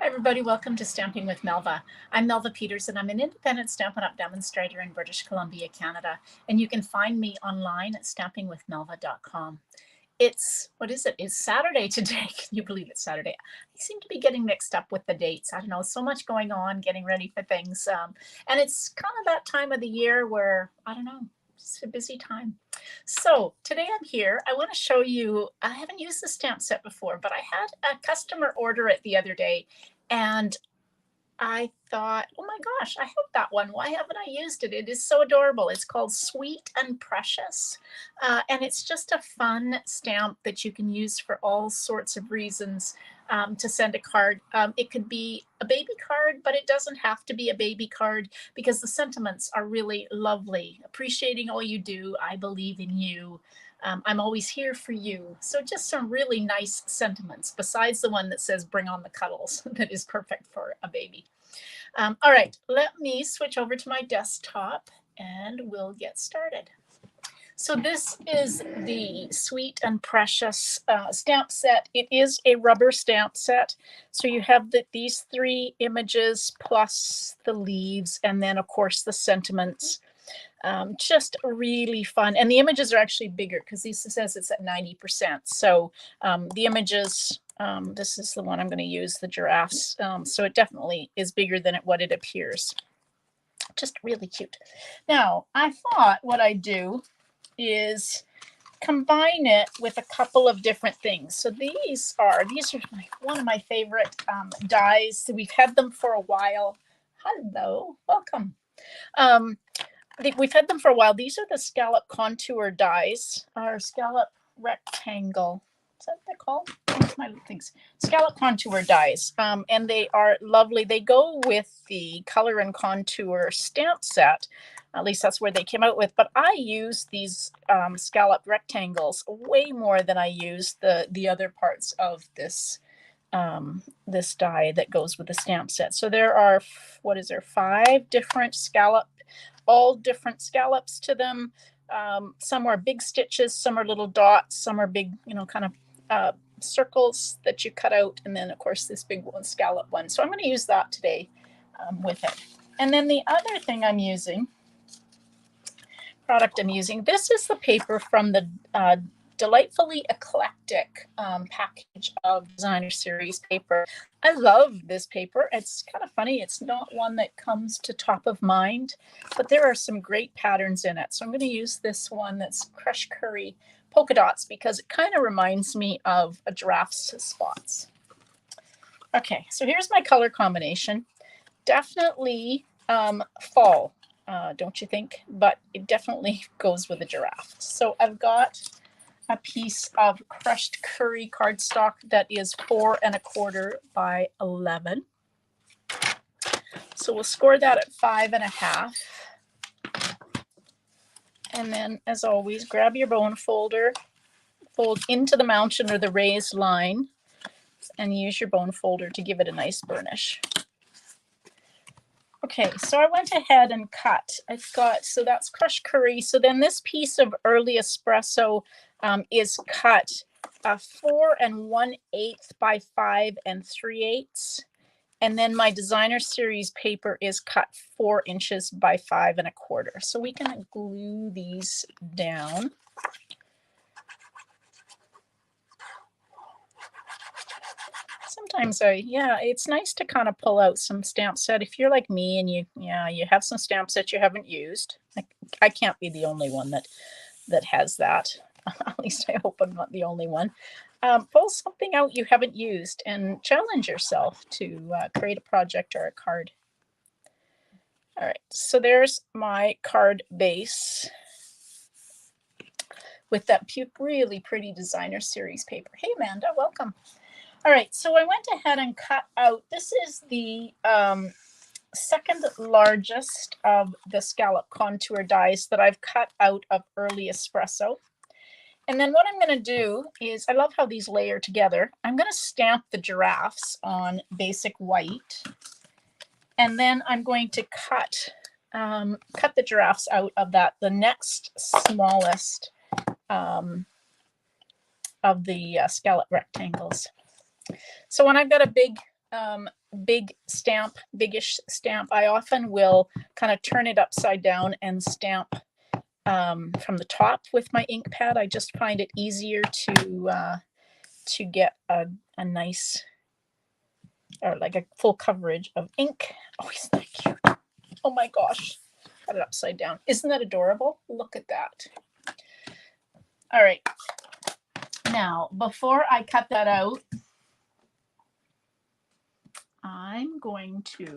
Hi everybody, welcome to Stamping with Melva. I'm Melva Peters and I'm an independent Stampin' Up! Demonstrator in British Columbia, Canada. And you can find me online at stampingwithmelva.com. What is it? It's Saturday today. Can you believe it's Saturday? I seem to be getting mixed up with the dates. I don't know, so much going on, getting ready for things. And it's kind of that time of the year where, I don't know, it's a busy time. So today I'm here. I want to show you, I haven't used the stamp set before, but I had a customer order it the other day and I thought, oh my gosh, I have that one. Why haven't I used it? It is so adorable. It's called Sweet and Precious. And it's just a fun stamp that you can use for all sorts of reasons to send a card. It could be a baby card, but it doesn't have to be a baby card because the sentiments are really lovely. Appreciating all you do. I believe in you. I'm always here for you. So just some really nice sentiments besides the one that says bring on the cuddles that is perfect for a baby. All right, let me switch over to my desktop and we'll get started. So this is the Sweet and Precious stamp set. It is a rubber stamp set. So you have these three images plus the leaves and then of course the sentiments. Just really fun. And the images are actually bigger because this says it's at 90%. So the images, this is the one I'm going to use, the giraffes. So it definitely is bigger than what it appears. Just really cute. Now, I thought what I'd do is combine it with a couple of different things. So these are one of my favorite dies. We've had them for a while. Hello, welcome. We've had them for a while. These are the scallop contour dies, or scallop rectangle. Is that what they're called? My things. Scallop contour dies. And they are lovely. They go with the color and contour stamp set. At least that's where they came out with. But I use these scallop rectangles way more than I use the other parts of this this die that goes with the stamp set. So there are, 5 different scallop, all different scallops to them. Some are big stitches, some are little dots, some are big, kind of circles that you cut out. And then of course this big one, scallop one. So I'm going to use that today with it. And then the other thing I'm using, this is the paper from the Delightfully Eclectic package of designer series paper. I love this paper. It's kind of funny. It's not one that comes to top of mind, but there are some great patterns in it. So I'm going to use this one that's Crushed Curry polka dots because it kind of reminds me of a giraffe's spots. Okay, so here's my color combination. Definitely fall, don't you think? But it definitely goes with a giraffe. So I've got a piece of Crushed Curry cardstock that is 4 1/4 by 11. So we'll score that at 5 1/2. And then, as always, grab your bone folder, fold into the mountain or the raised line, and use your bone folder to give it a nice burnish. Okay, so I went ahead and cut. So that's Crushed Curry. So then this piece of early espresso is cut 4 1/8 by 5 3/8. And then my designer series paper is cut 4 inches by 5 1/4. So we can glue these down. Sometimes it's nice to kind of pull out some stamp set. If you're like me and you have some stamp sets you haven't used. I can't be the only one that has that. At least I hope I'm not the only one. Pull something out you haven't used and challenge yourself to create a project or a card. All right, so there's my card base with that really pretty designer series paper. Hey, Amanda, welcome. All right, so I went ahead and cut out, this is the second largest of the scallop contour dies that I've cut out of early espresso. And then what I'm going to do is, I love how these layer together. I'm going to stamp the giraffes on basic white. And then I'm going to cut the giraffes out of the next smallest of the scallop rectangles. So when I've got a big big stamp, biggish stamp, I often will kind of turn it upside down and stamp from the top with my ink pad. I just find it easier to get a nice, or like a full coverage of ink. Oh, isn't that cute? Oh my gosh, got it upside down. Isn't that adorable? Look at that. All right. Now, before I cut that out, I'm going to,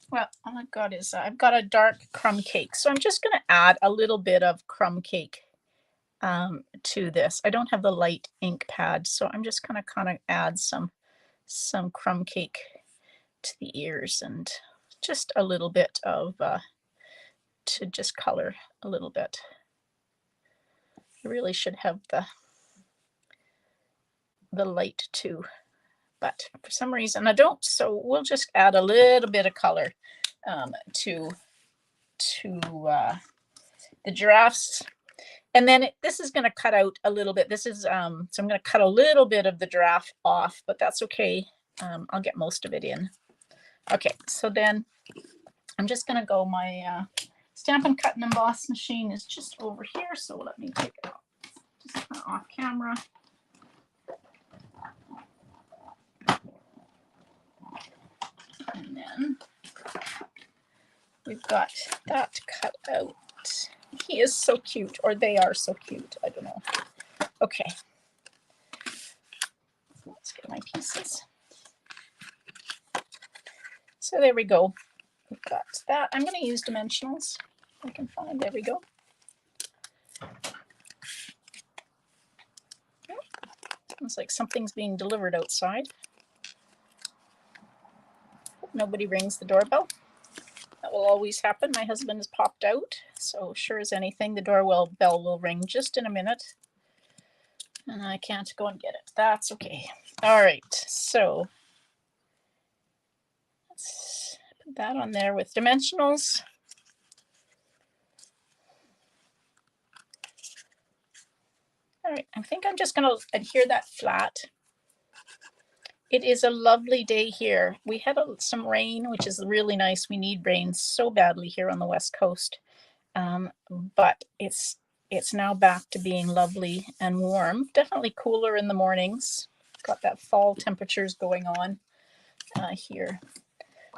well, all I've got is, I've got a dark crumb cake. So I'm just going to add a little bit of crumb cake to this. I don't have the light ink pad, so I'm just going to kind of add some crumb cake to the ears and just a little bit of, to just color a little bit. I really should have the light too, but for some reason I don't, so we'll just add a little bit of color to the giraffes. And then this is going to cut out a little bit. This is, so I'm going to cut a little bit of the giraffe off, but that's okay. I'll get most of it in. Okay, so then I'm just going to go, my Stampin' Cut and Emboss machine is just over here, so let me take it off, just kind of off camera. And then we've got that cut out. He is so cute, or they are so cute. I don't know. Okay. Let's get my pieces. So there we go. We've got that. I'm going to use dimensionals. I can find. There we go. Sounds like something's being delivered outside. Hope nobody rings the doorbell. That will always happen. My husband has popped out, so sure as anything, the doorbell will ring just in a minute. And I can't go and get it. That's okay. All right, so let's put that on there with dimensionals. All right, I think I'm just going to adhere that flat. It is a lovely day here. We had some rain, which is really nice. We need rain so badly here on the West Coast. But it's now back to being lovely and warm. Definitely cooler in the mornings. Got that fall temperatures going on here.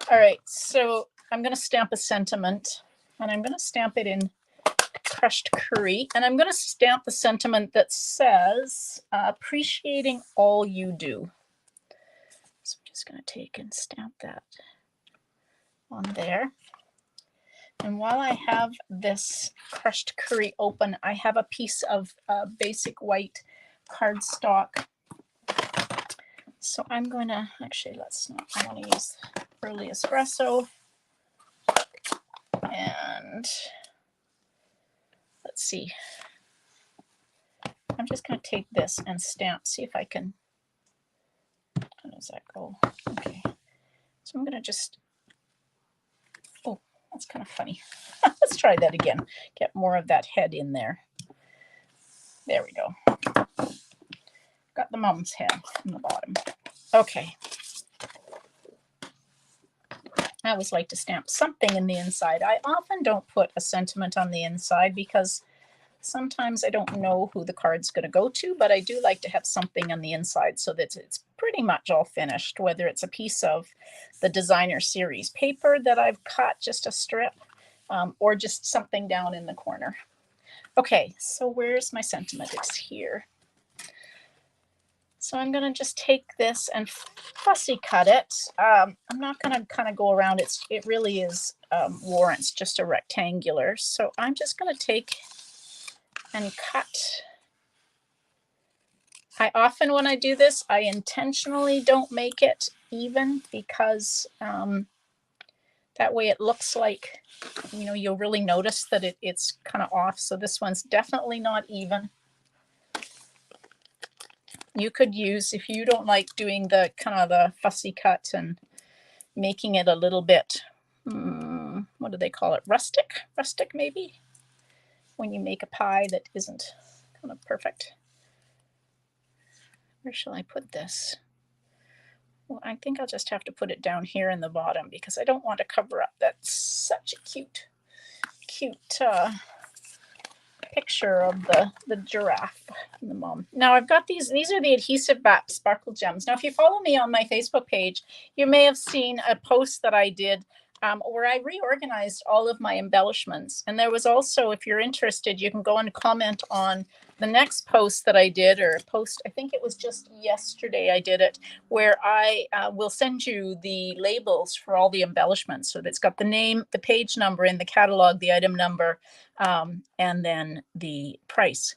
All right, so I'm going to stamp a sentiment, and I'm going to stamp it in crushed curry, and I'm going to stamp the sentiment that says, appreciating all you do. So I'm just going to take and stamp that on there. And while I have this crushed curry open, I have a piece of basic white cardstock. So I'm going to, actually, let's not, I want to use early espresso. And let's see. I'm just going to take this and stamp, see if I can, how does that go? Okay. So I'm going to just, oh, that's kind of funny. Let's try that again. Get more of that head in there. There we go. Got the mom's head in the bottom. Okay. I always like to stamp something in the inside. I often don't put a sentiment on the inside because sometimes I don't know who the card's going to go to, but I do like to have something on the inside so that it's pretty much all finished, whether it's a piece of the designer series paper that I've cut, just a strip, or just something down in the corner. Okay, so where's my sentiment? It's here. So I'm going to just take this and fussy cut it. I'm not going to kind of go around. It really is warrants just a rectangular. So I'm just going to take and cut. I often, when I do this, I intentionally don't make it even because that way it looks like, you know, you'll really notice that it's kind of off. So this one's definitely not even. You could use, if you don't like doing the kind of the fussy cut and making it a little bit, what do they call it? Rustic maybe, when you make a pie that isn't kind of perfect. Where shall I put this? Well, I think I'll just have to put it down here in the bottom because I don't want to cover up. That's such a cute picture of the giraffe and the mom. Now I've got these are the adhesive back sparkle gems. Now if you follow me on my Facebook page, you may have seen a post that I did where I reorganized all of my embellishments. And there was also, if you're interested, you can go and comment on the next post that I did, or post, I think it was just yesterday I did it, where I will send you the labels for all the embellishments. So that's got the name, the page number in the catalog, the item number, and then the price.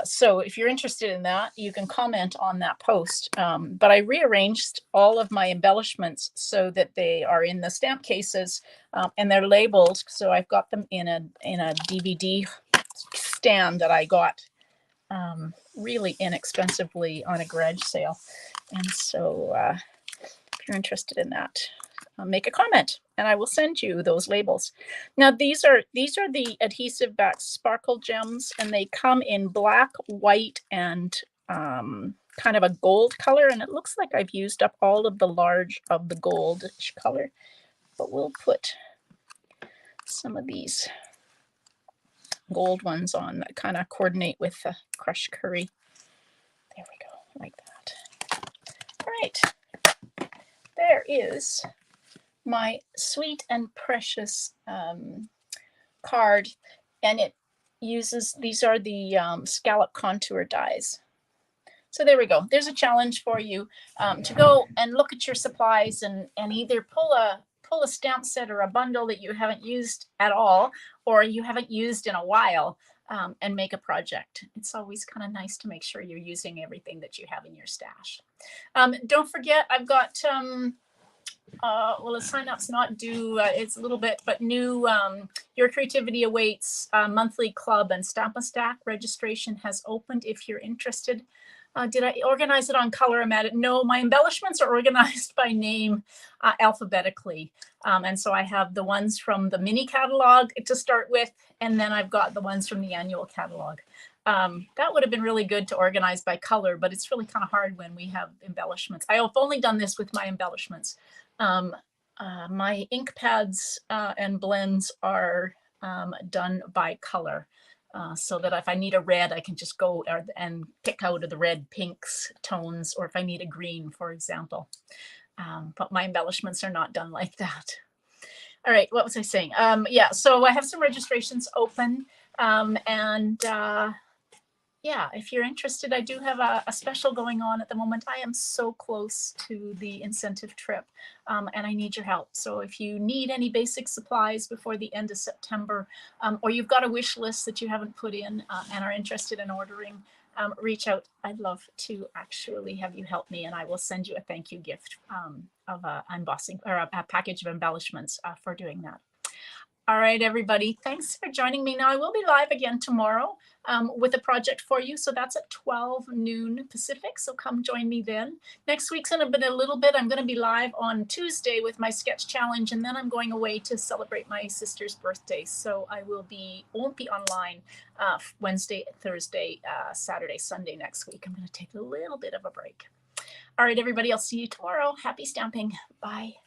So if you're interested in that, you can comment on that post. But I rearranged all of my embellishments so that they are in the stamp cases and they're labeled. So I've got them in a DVD stand that I got really inexpensively on a garage sale. And so if you're interested in that, make a comment and I will send you those labels. Now these are the adhesive back sparkle gems, and they come in black, white, and kind of a gold color. And it looks like I've used up all of the large of the goldish color, but we'll put some of these gold ones on that kind of coordinate with the crushed curry. There we go, like that. All right, there is my sweet and precious card, and it uses, these are the scallop contour dies. So there we go. There's a challenge for you to go and look at your supplies and either pull a stamp set or a bundle that you haven't used at all, or you haven't used in a while, and make a project. It's always kind of nice to make sure you're using everything that you have in your stash. Don't forget, I've got well, the sign up's not due, it's a little bit, but new Your Creativity Awaits monthly club and Stamp a Stack registration has opened if you're interested. Did I organize it on color? I'm at it. No, my embellishments are organized by name alphabetically. And so I have the ones from the mini catalog to start with, and then I've got the ones from the annual catalog. That would have been really good to organize by color, but it's really kind of hard when we have embellishments. I have only done this with my embellishments. My ink pads and blends are done by color. So that if I need a red, I can just go and pick out of the red, pinks, tones, or if I need a green, for example. But my embellishments are not done like that. All right, what was I saying? Yeah, so I have some registrations open, and yeah, if you're interested, I do have a special going on at the moment. I am so close to the incentive trip, and I need your help. So if you need any basic supplies before the end of September, or you've got a wish list that you haven't put in and are interested in ordering, reach out. I'd love to actually have you help me, and I will send you a thank you gift of embossing or a package of embellishments for doing that. All right, everybody, thanks for joining me. Now I will be live again tomorrow with a project for you. So that's at 12 noon Pacific. So come join me then. Next week's in a little bit. I'm going to be live on Tuesday with my sketch challenge, and then I'm going away to celebrate my sister's birthday. So I won't be online Wednesday, Thursday, Saturday, Sunday next week. I'm going to take a little bit of a break. All right, everybody, I'll see you tomorrow. Happy stamping. Bye.